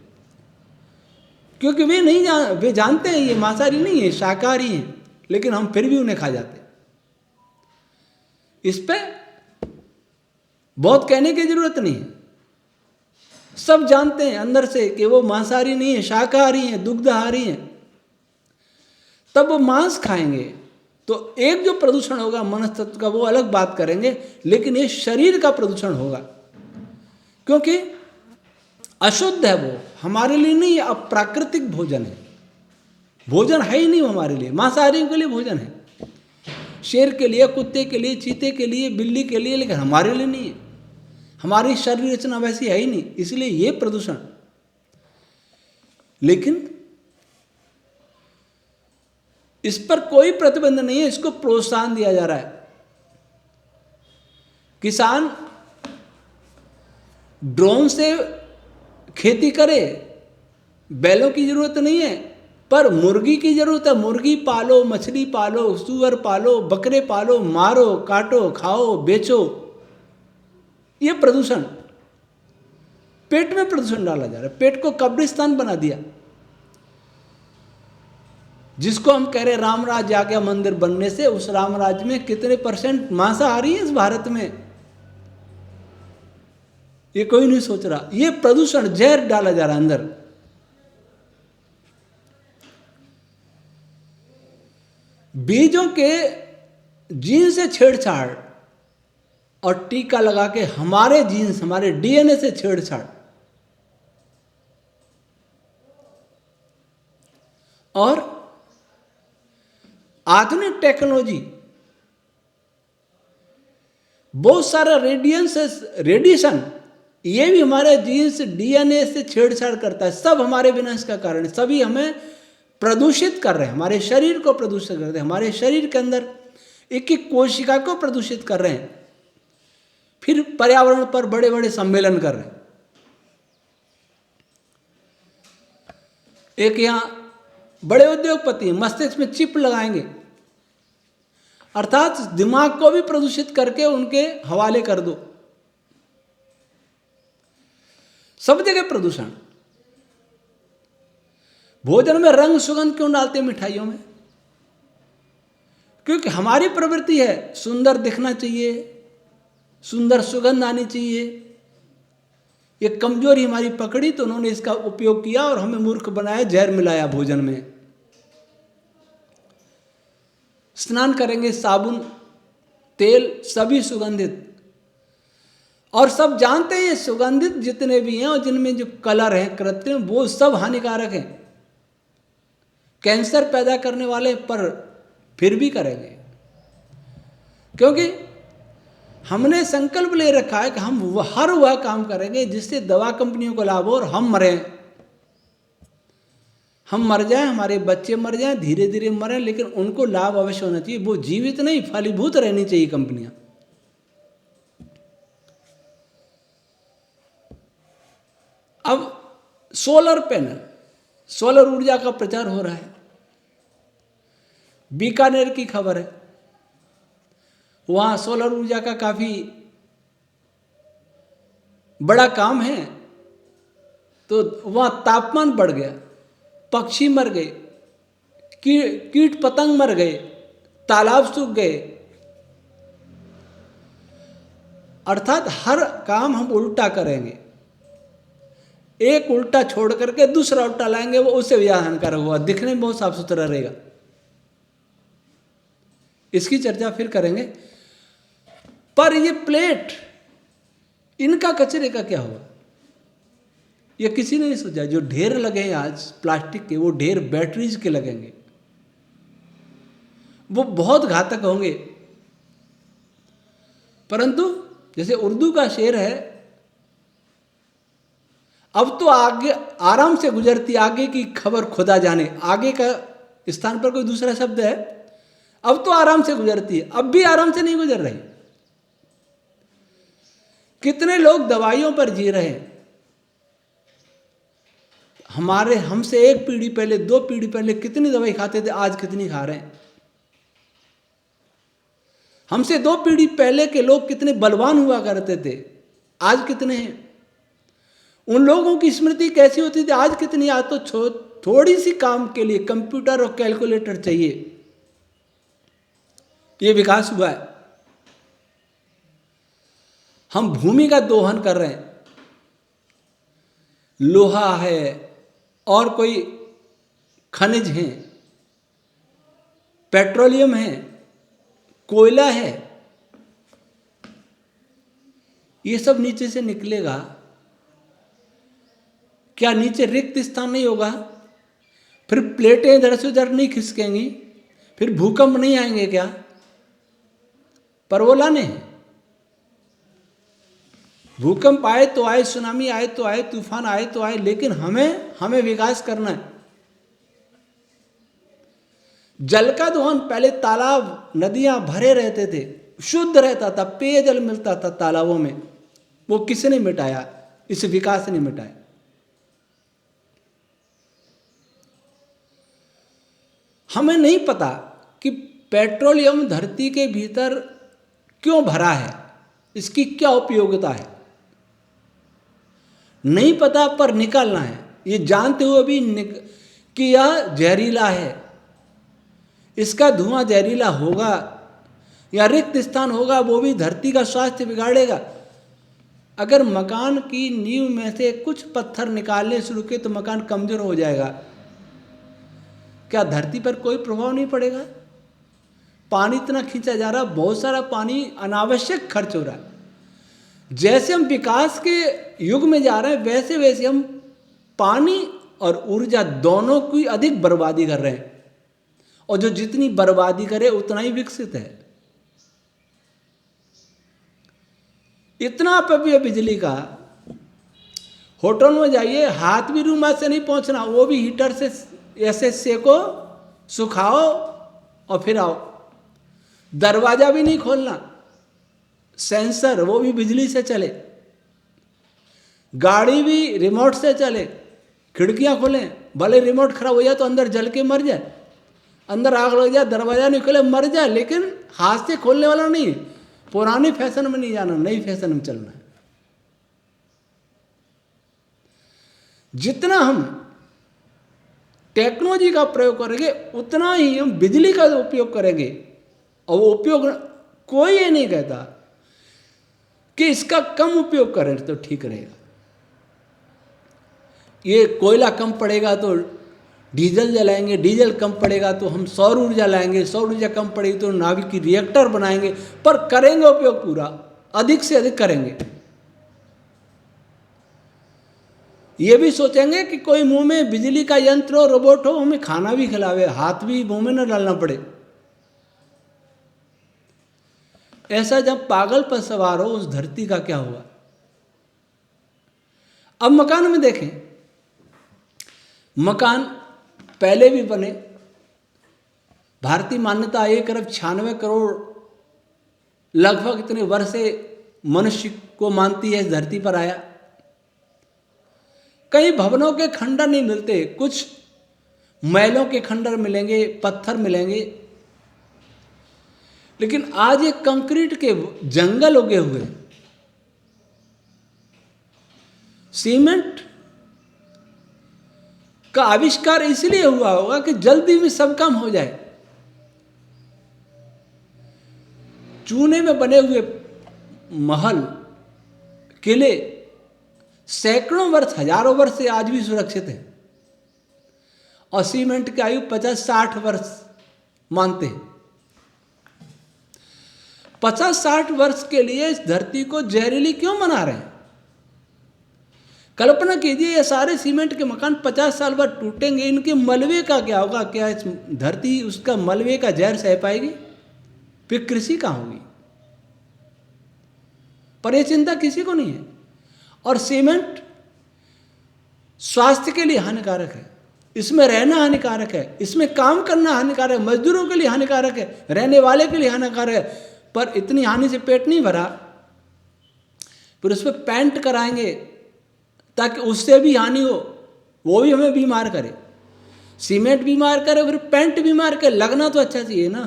क्योंकि वे जानते हैं ये मांसाहारी नहीं है, शाकाहारी हैं, लेकिन हम फिर भी उन्हें खा जाते हैं। इस पे बहुत कहने की जरूरत नहीं है, सब जानते हैं अंदर से कि वो मांसाहारी नहीं है, शाकाहारी हैं, दुग्धाहारी हैं। तब वो मांस खाएंगे तो एक जो प्रदूषण होगा मनस्तत्व का, वो अलग बात करेंगे, लेकिन ये शरीर का प्रदूषण होगा, क्योंकि अशुद्ध है वो, हमारे लिए नहीं, अप्राकृतिक भोजन है। भोजन है ही नहीं वो हमारे लिए। मांसाहारियों के लिए भोजन है, शेर के लिए, कुत्ते के लिए, चीते के लिए, बिल्ली के लिए, लेकिन हमारे लिए नहीं है। हमारी शरीर रचना वैसी है ही नहीं, इसलिए ये प्रदूषण। लेकिन इस पर कोई प्रतिबंध नहीं है, इसको प्रोत्साहन दिया जा रहा है। किसान ड्रोन से खेती करे, बैलों की जरूरत नहीं है, पर मुर्गी की जरूरत है। मुर्गी पालो, मछली पालो, सूअर पालो, बकरे पालो, मारो, काटो, खाओ, बेचो। ये प्रदूषण, पेट में प्रदूषण डाला जा रहा है। पेट को कब्रिस्तान बना दिया। जिसको हम कह रहे राम राज्य आ गया मंदिर बनने से, उस राम राज्य में कितने % मांसाहारी है इस भारत में, ये कोई नहीं सोच रहा। ये प्रदूषण, जहर डाला जा रहा है अंदर। बीजों के जीन से छेड़छाड़ और टीका लगा के हमारे जीन्स, हमारे DNA से छेड़छाड़, और आधुनिक टेक्नोलॉजी, बहुत सारा रेडिएशन ये भी हमारे जीन्स डीएनए से छेड़छाड़ करता है, सब हमारे विनाश का कारण है। सभी हमें प्रदूषित कर रहे हैं, हमारे शरीर को प्रदूषित कर रहे हैं, हमारे शरीर के अंदर एक एक कोशिका को प्रदूषित कर रहे हैं, फिर पर्यावरण पर बड़े बड़े सम्मेलन कर रहे हैं। एक यहाँ बड़े उद्योगपति मस्तिष्क में चिप लगाएंगे, अर्थात दिमाग को भी प्रदूषित करके उनके हवाले कर दो। सब जगह प्रदूषण। भोजन में रंग सुगंध क्यों डालते हैं मिठाइयों में? क्योंकि हमारी प्रवृत्ति है सुंदर दिखना चाहिए, सुंदर सुगंध आनी चाहिए। ये कमजोरी हमारी पकड़ी तो उन्होंने इसका उपयोग किया और हमें मूर्ख बनाया, जहर मिलाया भोजन में। स्नान करेंगे, साबुन, तेल सभी सुगंधित, और सब जानते हैं ये सुगंधित जितने भी हैं और जिनमें जो कलर है कृत्रिम, वो सब हानिकारक हैं, कैंसर पैदा करने वाले, पर फिर भी करेंगे क्योंकि हमने संकल्प ले रखा है कि हम हर वह काम करेंगे जिससे दवा कंपनियों को लाभ हो और हम मरें, हम मर जाएं, हमारे बच्चे मर जाएं, धीरे धीरे मरें, लेकिन उनको लाभ अवश्य होना चाहिए। वो जीवित नहीं, फलीभूत रहनी चाहिए कंपनियां। अब सोलर पैनल, सोलर ऊर्जा का प्रचार हो रहा है। बीकानेर की खबर है, वहां सोलर ऊर्जा का काफी बड़ा काम है, तो वहां तापमान बढ़ गया, पक्षी मर गए, कीट पतंग मर गए, तालाब सूख गए। अर्थात हर काम हम उल्टा करेंगे, एक उल्टा छोड़ करके दूसरा उल्टा लाएंगे, वो उससे भी हानिकारक होगा, दिखने में बहुत साफ सुथरा रहेगा। इसकी चर्चा फिर करेंगे। पर ये प्लेट, इनका कचरे का क्या होगा? ये किसी ने नहीं सोचा। जो ढेर लगे हैं आज प्लास्टिक के, वो ढेर बैटरीज के लगेंगे, वो बहुत घातक होंगे। परंतु जैसे उर्दू का शेर है, अब तो आगे आराम से गुजरती, आगे की खबर खुदा जाने। आगे का स्थान पर कोई दूसरा शब्द है, अब तो आराम से गुजरती है, अब भी आराम से नहीं गुजर रही। कितने लोग दवाइयों पर जी रहे हैं। हमसे एक पीढ़ी पहले, दो पीढ़ी पहले कितनी दवाई खाते थे, आज कितनी खा रहे हैं। हमसे दो पीढ़ी पहले के लोग कितने बलवान हुआ करते थे, आज कितने हैं। उन लोगों की स्मृति कैसी होती थी, आज कितनी। आज तो थोड़ी सी काम के लिए कंप्यूटर और कैलकुलेटर चाहिए। ये विकास हुआ है। हम भूमि का दोहन कर रहे हैं, लोहा है और कोई खनिज है, पेट्रोलियम है, कोयला है, ये सब नीचे से निकलेगा। क्या नीचे रिक्त स्थान नहीं होगा? फिर प्लेटें इधर से उधर नहीं खिसकेंगी, फिर भूकंप नहीं आएंगे क्या? पर वो लाने हैं। भूकंप आए तो आए, सुनामी आए तो आए, तूफान आए तो आए, लेकिन हमें विकास करना है। जल का दोहन, पहले तालाब नदियां भरे रहते थे, शुद्ध रहता था, पेयजल मिलता था तालाबों में, वो किसने मिटाया? इस विकास ने मिटाया। हमें नहीं पता कि पेट्रोलियम धरती के भीतर क्यों भरा है, इसकी क्या उपयोगिता है, नहीं पता, पर निकालना है। ये जानते हुए भी कि यह जहरीला है, इसका धुआं जहरीला होगा या रिक्त स्थान होगा, वो भी धरती का स्वास्थ्य बिगाड़ेगा। अगर मकान की नींव में से कुछ पत्थर निकालने शुरू किए तो मकान कमजोर हो जाएगा, क्या धरती पर कोई प्रभाव नहीं पड़ेगा? पानी इतना खींचा जा रहा, बहुत सारा पानी अनावश्यक खर्च हो रहा है। जैसे हम विकास के युग में जा रहे हैं, वैसे वैसे हम पानी और ऊर्जा दोनों की अधिक बर्बादी कर रहे हैं, और जो जितनी बर्बादी करे उतना ही विकसित है। इतना अपव्यय बिजली का होटल में जाइए, हाथ भी रूमाल से नहीं पोंछना, वो भी हीटर से ऐसे सेको, सुखाओ और फिर आओ। दरवाजा भी नहीं खोलना, सेंसर वो भी बिजली से चले। गाड़ी भी रिमोट से चले, खिड़कियां खोलें, भले रिमोट खराब हो जाए तो अंदर जल के मर जाए, अंदर आग लग जाए, दरवाजा नहीं खोले मर जाए, लेकिन हाथ से खोलने वाला नहीं। पुरानी फैशन में नहीं जाना, नई फैशन में चलना है। जितना हम टेक्नोलॉजी का प्रयोग करेंगे उतना ही हम बिजली का उपयोग करेंगे। और वो उपयोग कोई ये नहीं कहता कि इसका कम उपयोग करें तो ठीक रहेगा। ये कोयला कम पड़ेगा तो डीजल जलाएंगे, डीजल कम पड़ेगा तो हम सौर ऊर्जा लाएंगे, सौर ऊर्जा कम पड़ेगी तो नाभिक की रिएक्टर बनाएंगे, पर करेंगे उपयोग पूरा, अधिक से अधिक करेंगे। ये भी सोचेंगे कि कोई मुंह में बिजली का यंत्र हो, रोबोट हो, हमें खाना भी खिलावे, हाथ भी मुंह में न डालना पड़े। ऐसा जब पागल पर सवार हो उस धरती का क्या हुआ। अब मकान में देखें, मकान पहले भी बने, भारतीय मान्यता 1,96 करोड़ लगभग इतने वर्ष से मनुष्य को मानती है इस धरती पर आया। कई भवनों के खंडर नहीं मिलते, कुछ महलों के खंडर मिलेंगे, पत्थर मिलेंगे, लेकिन आज एक कंक्रीट के जंगल उगे हुए। सीमेंट का आविष्कार इसलिए हुआ होगा कि जल्दी में सब काम हो जाए। चूने में बने हुए महल, किले सैकड़ों वर्ष, हजारों वर्ष से आज भी सुरक्षित है, और सीमेंट की आयु 50-60 वर्ष मानते हैं। 50-60 वर्ष के लिए इस धरती को जहरीली क्यों बना रहे हैं? कल्पना कीजिए, ये सारे सीमेंट के मकान 50 साल बाद टूटेंगे, इनके मलबे का क्या होगा? क्या इस धरती उसका मलबे का जहर सह पाएगी? फिर कृषि कहाँ होगी? पर यह चिंता किसी को नहीं है। और सीमेंट स्वास्थ्य के लिए हानिकारक है, इसमें रहना हानिकारक है, इसमें काम करना हानिकारक है, मजदूरों के लिए हानिकारक है, रहने वाले के लिए हानिकारक है। पर इतनी हानि से पेट नहीं भरा, फिर उस पर पेंट कराएंगे ताकि उससे भी हानि हो, वो भी हमें बीमार करे। सीमेंट बीमार करे, फिर पेंट बीमार करे, लगना तो अच्छा चाहिए ना।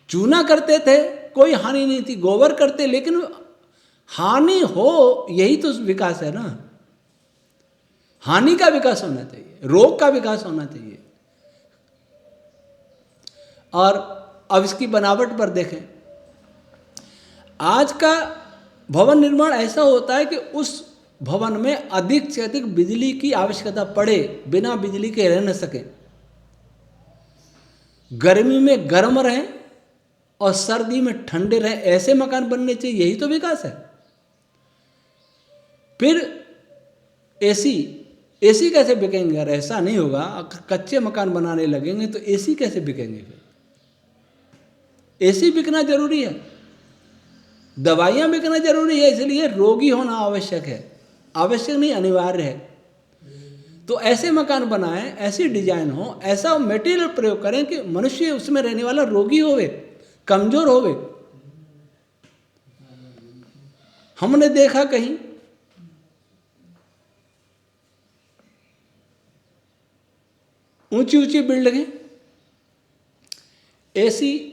चूना करते थे, कोई हानि नहीं थी, गोबर करते, लेकिन हानि हो, यही तो विकास है ना। हानि का विकास होना चाहिए, रोग का विकास होना चाहिए। और अब इसकी बनावट पर देखें, आज का भवन निर्माण ऐसा होता है कि उस भवन में अधिक से अधिक बिजली की आवश्यकता पड़े, बिना बिजली के रह न सके। गर्मी में गर्म रहें और सर्दी में ठंडे रहें, ऐसे मकान बनने चाहिए, यही तो विकास है। फिर एसी कैसे बिकेंगे? अगर ऐसा नहीं होगा, कच्चे मकान बनाने लगेंगे तो एसी कैसे बिकेंगे? फिर एसी बिकना जरूरी है, दवाइयाँ बिकना जरूरी है, इसलिए रोगी होना आवश्यक है, आवश्यक नहीं अनिवार्य है। तो ऐसे मकान बनाएं, ऐसी डिजाइन हो, ऐसा मटेरियल प्रयोग करें कि मनुष्य उसमें रहने वाला रोगी होवे, कमजोर होवे। हमने देखा कहीं ऊंची ऊंची बिल्डिंगें, एसी,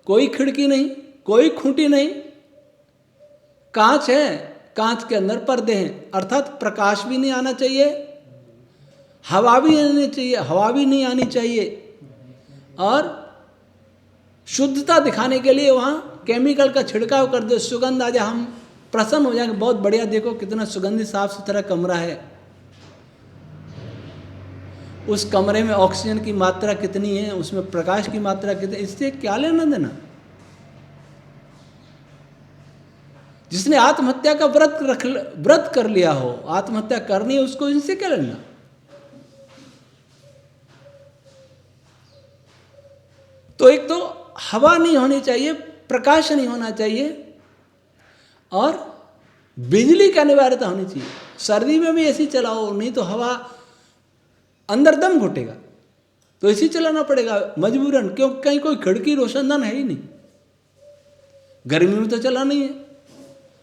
कोई खिड़की नहीं, कोई खूंटी नहीं, कांच है, कांच के अंदर पर्दे हैं, अर्थात प्रकाश भी नहीं आना चाहिए, हवा भी नहीं आनी चाहिए, और शुद्धता दिखाने के लिए वहाँ केमिकल का छिड़काव कर दो, सुगंध आ जाए, हम प्रसन्न हो जाएंगे, बहुत बढ़िया, देखो कितना सुगंधित साफ सुथरा कमरा है। उस कमरे में ऑक्सीजन की मात्रा कितनी है, उसमें प्रकाश की मात्रा कितनी, इससे क्या लेना देना? जिसने आत्महत्या का व्रत कर लिया हो, आत्महत्या करनी है, उसको इनसे क्या लेना? तो एक तो हवा नहीं होनी चाहिए, प्रकाश नहीं होना चाहिए, और बिजली की अनिवार्यता होनी चाहिए। सर्दी में भी एसी चलाओ, नहीं तो हवा अंदर दम घुटेगा, तो एसी चलाना पड़ेगा मजबूरन, क्यों? कहीं कोई खिड़की रोशनदान है ही नहीं। गर्मी में तो चला नहीं है,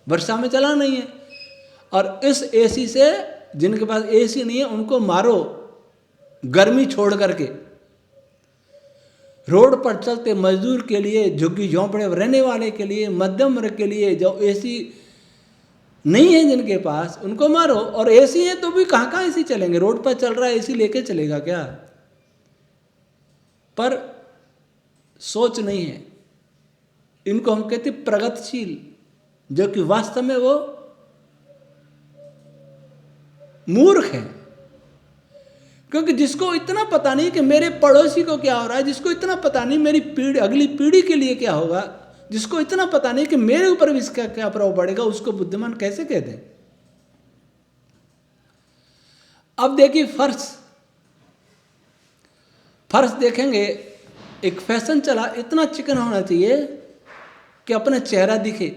वर्षा में चला नहीं है। और इस एसी से, जिनके पास एसी नहीं है उनको मारो गर्मी छोड़ करके। रोड पर चलते मजदूर के लिए, झुग्गी झोंपड़े रहने वाले के लिए, मध्यम वर्ग के लिए, जो एसी नहीं है जिनके पास, उनको मारो। और एसी है तो भी कहाँ कहाँ एसी चलेंगे? रोड पर चल रहा है, एसी लेके चलेगा क्या? पर सोच नहीं है। इनको हम कहते प्रगतिशील, जो कि वास्तव में वो मूर्ख है। क्योंकि जिसको इतना पता नहीं कि मेरे पड़ोसी को क्या हो रहा है, जिसको इतना पता नहीं मेरी पीढ़ी, अगली पीढ़ी के लिए क्या होगा, जिसको इतना पता नहीं कि मेरे ऊपर भी इसका क्या प्रभाव पड़ेगा, उसको बुद्धिमान कैसे कहते हैं? अब देखिए फर्श देखेंगे, एक फैशन चला, इतना चिकन होना चाहिए कि अपना चेहरा दिखे,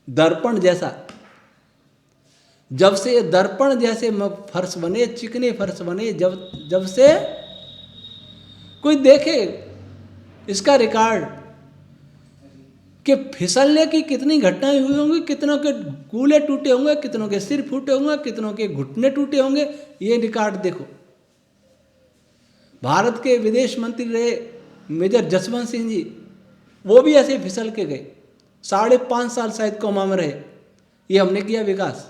दर्पण जैसा। जब से ये दर्पण जैसे फर्श बने, चिकने फर्श बने, जब से कोई देखे इसका रिकॉर्ड कि फिसलने की कितनी घटनाएं हुई होंगी, कितनों के कूले टूटे होंगे, कितनों के सिर फूटे होंगे, कितनों के घुटने टूटे होंगे, ये रिकॉर्ड देखो। भारत के विदेश मंत्री रहे मेजर जसवंत सिंह जी, वो भी ऐसे फिसल के गए, 5.5 साल शायद कोमा में रहे। ये हमने किया विकास।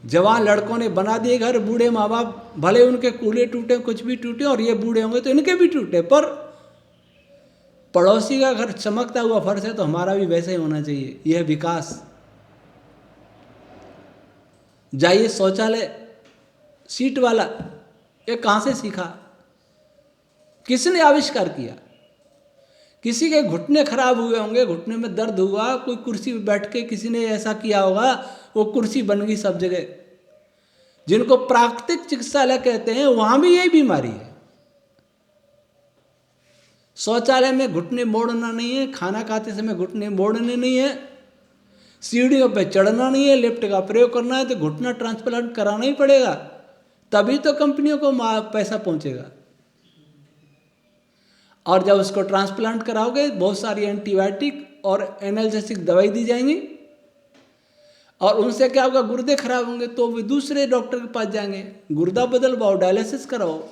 जवान लड़कों ने बना दिए घर, बूढ़े माँ बाप, भले उनके कूले टूटे, कुछ भी टूटे, और ये बूढ़े होंगे तो इनके भी टूटे, पर पड़ोसी का घर चमकता हुआ फर्श है तो हमारा भी वैसे ही होना चाहिए। यह विकास। जाइए शौचालय सीट वाला, ये कहाँ से सीखा? किसने आविष्कार किया? किसी के घुटने खराब हुए होंगे, घुटने में दर्द हुआ, कोई कुर्सी पे बैठ के किसी ने ऐसा किया होगा, वो कुर्सी बन गई सब जगह। जिनको प्राकृतिक चिकित्सालय कहते हैं, वहां भी यही बीमारी है। शौचालय में घुटने मोड़ना नहीं है, खाना खाते समय घुटने मोड़ने नहीं है, सीढ़ियों पे चढ़ना नहीं है, लिफ्ट का प्रयोग करना है तो घुटना ट्रांसप्लांट कराना ही पड़ेगा, तभी तो कंपनियों को पैसा पहुंचेगा। और जब उसको ट्रांसप्लांट कराओगे, बहुत सारी एंटीबायोटिक और एनाल्जेसिक दवाई दी जाएंगी, और उनसे क्या होगा? गुर्दे खराब होंगे तो वे दूसरे डॉक्टर के पास जाएंगे, गुर्दा बदलवाओ, डायलिसिस कराओ।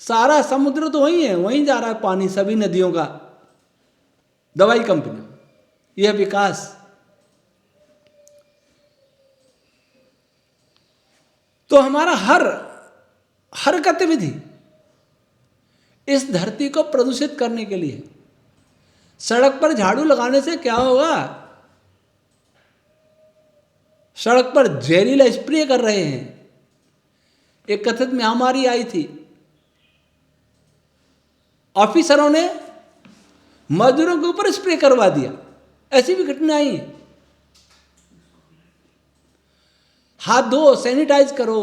सारा समुद्र तो वहीं है, वहीं जा रहा है पानी, सभी नदियों का, दवाई कंपनी। यह विकास। तो हमारा हर गतिविधि इस धरती को प्रदूषित करने के लिए। सड़क पर झाड़ू लगाने से क्या होगा? सड़क पर जहरीला स्प्रे कर रहे हैं। एक कथित महामारी आई थी, ऑफिसरों ने मजदूरों के ऊपर स्प्रे करवा दिया, ऐसी भी घटना आई है। हाथ धो, सैनिटाइज करो,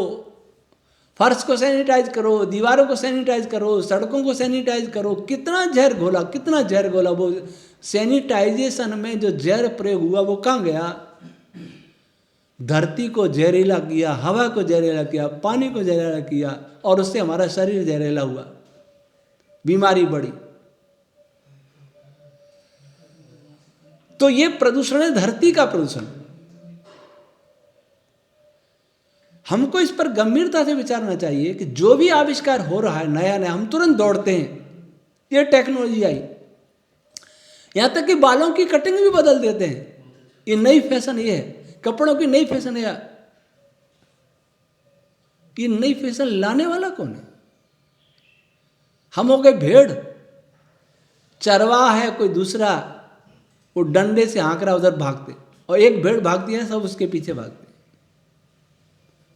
फर्श को सैनिटाइज करो, दीवारों को सैनिटाइज करो, सड़कों को सैनिटाइज करो। कितना जहर घोला, कितना जहर घोला। वो सैनिटाइजेशन में जो जहर प्रयोग हुआ वो कहाँ गया? धरती को जहरीला किया, हवा को जहरीला किया, पानी को जहरीला किया, और उससे हमारा शरीर जहरीला हुआ, बीमारी बढ़ी। तो ये प्रदूषण है, धरती का प्रदूषण। हमको इस पर गंभीरता से विचारना चाहिए कि जो भी आविष्कार हो रहा है नया नया, हम तुरंत दौड़ते हैं। ये टेक्नोलॉजी आई, यहां तक कि बालों की कटिंग भी बदल देते हैं। ये नई फैशन, ये है कपड़ों की नई फैशन है। ये नई फैशन लाने वाला कौन है? हम हो गए भेड़, चरवाहा है कोई दूसरा, वो डंडे से हाँक रहा, उधर भागते, और एक भेड़ भागती है, सब उसके पीछे भागते।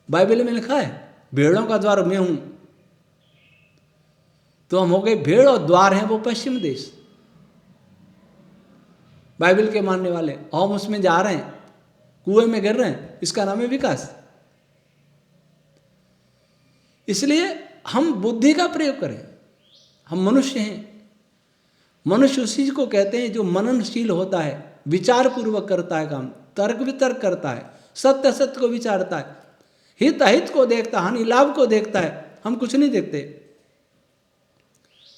बाइबल में लिखा है भेड़ों का द्वार मैं हूं। तो हम हो गए भेड़, और द्वार है वो पश्चिम देश। बाइबल के मानने वाले हम उसमें जा रहे हैं, कुएं में गिर रहे हैं। इसका नाम है विकास। इसलिए हम बुद्धि का प्रयोग करें। हम मनुष्य हैं, मनुष्य उसी को कहते हैं जो मननशील होता है, विचार पूर्वक करता है काम, तर्क वितर्क करता है, सत्य असत्य को विचारता है, हित अहित को देखता है, हानि लाभ को देखता है। हम कुछ नहीं देखते,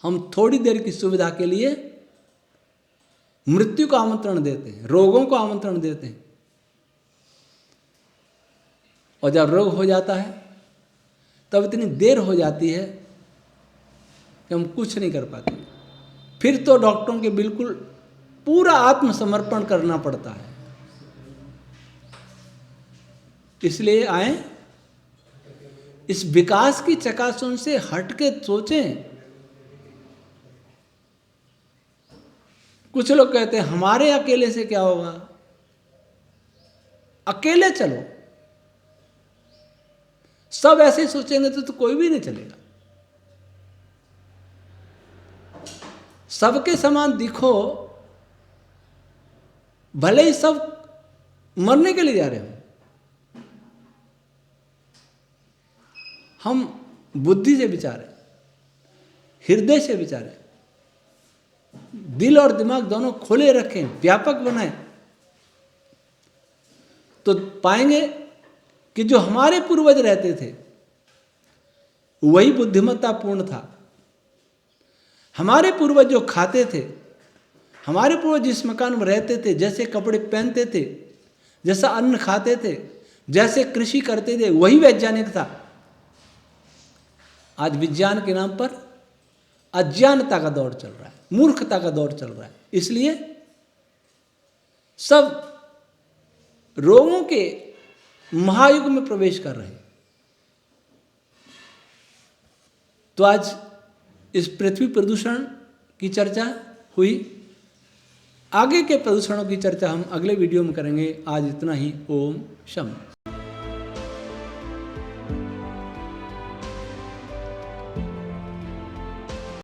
हम थोड़ी देर की सुविधा के लिए मृत्यु को आमंत्रण देते हैं, रोगों को आमंत्रण देते हैं, और जब रोग हो जाता है तब इतनी देर हो जाती है कि हम कुछ नहीं कर पाते। फिर तो डॉक्टरों के बिल्कुल पूरा आत्मसमर्पण करना पड़ता है। इसलिए आए इस विकास की चकाचौंध से हटके सोचें। कुछ लोग कहते हैं हमारे अकेले से क्या होगा, अकेले चलो। सब ऐसे ही सोचेंगे तो कोई भी नहीं चलेगा। सबके समान दिखो, भले ही सब मरने के लिए जा रहे हो। हम बुद्धि से विचारें, हृदय से विचारें, दिल और दिमाग दोनों खुले रखें, व्यापक बनाएं, तो पाएंगे कि जो हमारे पूर्वज रहते थे वही बुद्धिमत्तापूर्ण था। हमारे पूर्वज जो खाते थे, हमारे पूर्वज जिस मकान में रहते थे, जैसे कपड़े पहनते थे, जैसा अन्न खाते थे, जैसे कृषि करते थे, वही वैज्ञानिक था। आज विज्ञान के नाम पर अज्ञानता का दौर चल रहा है, मूर्खता का दौर चल रहा है। इसलिए सब रोगों के महायुग में प्रवेश कर रहे हैं। तो आज इस पृथ्वी प्रदूषण की चर्चा हुई। आगे के प्रदूषणों की चर्चा हम अगले वीडियो में करेंगे। आज इतना ही। ओम शम।